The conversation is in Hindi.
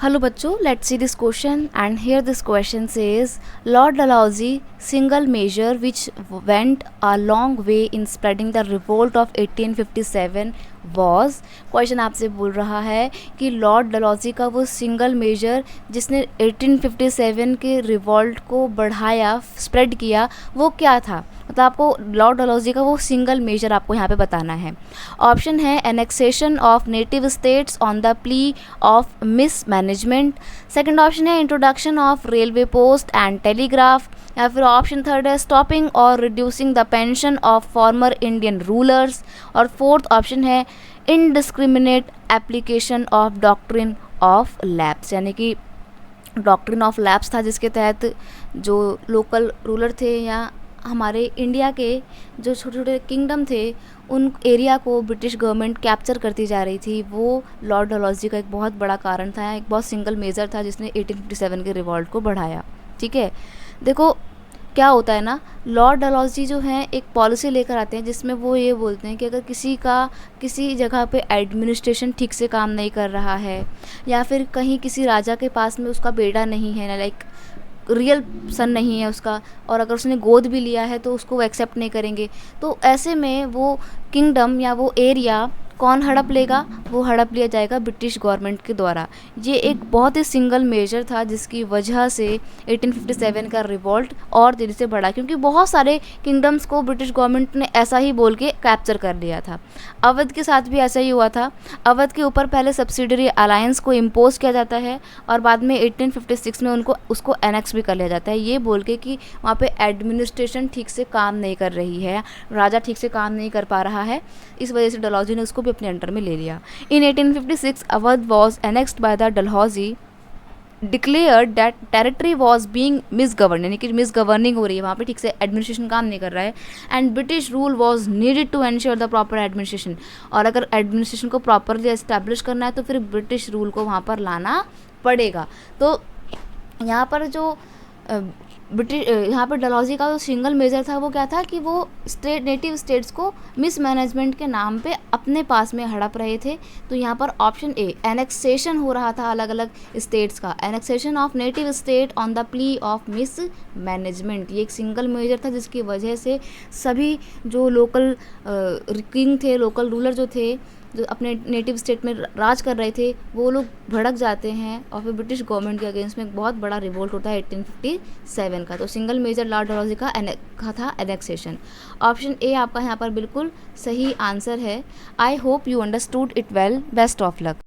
Hello बच्चों, let's see this question and here this question says Lord Dalhousie single measure which went a long way in spreading the revolt of 1857 was। Question आपसे बोल रहा है कि लॉर्ड डलहौजी का वो सिंगल मेजर जिसने 1857 के रिवॉल्ट को बढ़ाया, स्प्रेड किया, वो क्या था। मतलब आपको लॉर्ड डलहौजी का वो सिंगल मेजर आपको यहाँ पे बताना है। ऑप्शन है annexation of native states on the plea of mismanagement, second option है introduction of railway post and telegraph, या फिर ऑप्शन थर्ड है स्टॉपिंग और reducing the pension of former Indian rulers, और फोर्थ ऑप्शन है indiscriminate application of doctrine of lapse. यानी कि डॉक्ट्रिन ऑफ लैप्स था जिसके तहत जो लोकल रूलर थे या हमारे इंडिया के जो छोटे छोटे किंगडम थे उन एरिया को ब्रिटिश गवर्नमेंट कैप्चर करती जा रही थी। वो लॉर्ड डलहौजी का एक बहुत बड़ा कारण था, एक बहुत सिंगल मेजर था जिसने 1857 के रिवॉल्ट को बढ़ाया। ठीक है, देखो क्या होता है ना, लॉर्ड डलहौजी जो हैं एक पॉलिसी लेकर आते हैं जिसमें वो ये बोलते हैं कि अगर किसी जगह पे एडमिनिस्ट्रेशन ठीक से काम नहीं कर रहा है या फिर कहीं किसी राजा के पास में उसका बेटा नहीं है, लाइक रियल सन नहीं है उसका, और अगर उसने गोद भी लिया है तो उसको वो एक्सेप्ट नहीं करेंगे। तो ऐसे में वो किंगडम या वो एरिया कौन हड़प लेगा, वो हड़प लिया जाएगा ब्रिटिश गवर्नमेंट के द्वारा। ये एक बहुत ही सिंगल मेजर था जिसकी वजह से 1857 का रिवॉल्ट और तेज़ी से बढ़ा, क्योंकि बहुत सारे किंगडम्स को ब्रिटिश गवर्नमेंट ने ऐसा ही बोल के कैप्चर कर लिया था। अवध के साथ भी ऐसा ही हुआ था। अवध के ऊपर पहले सब्सिडरी अलायंस को इम्पोज किया जाता है और बाद में 1856 में उसको एनेक्स भी कर लिया जाता है, ये बोल के कि वहाँ पे एडमिनिस्ट्रेशन ठीक से काम नहीं कर रही है, राजा ठीक से काम नहीं कर पा रहा है। इस वजह से डलहौजी ने उसको अपने अंडर में ले लिया। In 1856 Awadh was annexed by the Dalhousie, declared that territory was being misgovern, यानी कि मिसगवर्निंग हो रही है, वहाँ पे ठीक से एडमिनिस्ट्रेशन काम नहीं कर रहा है, and British rule was needed to ensure the proper administration. और अगर एडमिनिस्ट्रेशन को प्रॉपरली एस्टैब्लिश करना है तो फिर ब्रिटिश रूल को वहाँ पर लाना पड़ेगा। तो यहाँ पर जो यहाँ पर डलहौजी का जो सिंगल मेजर था वो क्या था कि वो नेटिव स्टेट्स को मिस मैनेजमेंट के नाम पे अपने पास में हड़प रहे थे। तो यहाँ पर ऑप्शन ए एनेक्सेशन हो रहा था अलग अलग स्टेट्स का, annexation of native state on the plea of miss management. ये एक सिंगल मेजर था जिसकी वजह से सभी जो लोकल किंग थे, लोकल रूलर जो थे, जो अपने नेटिव स्टेट में राज कर रहे थे, वो लोग भड़क जाते हैं और फिर ब्रिटिश गवर्नमेंट के अगेंस्ट में एक बहुत बड़ा रिवोल्ट होता है 1857 का। तो सिंगल मेजर लॉर्ड डलहौजी का था एनेक्सेशन। ऑप्शन ए आपका यहाँ पर बिल्कुल सही आंसर है। I hope you understood it well. Best of luck.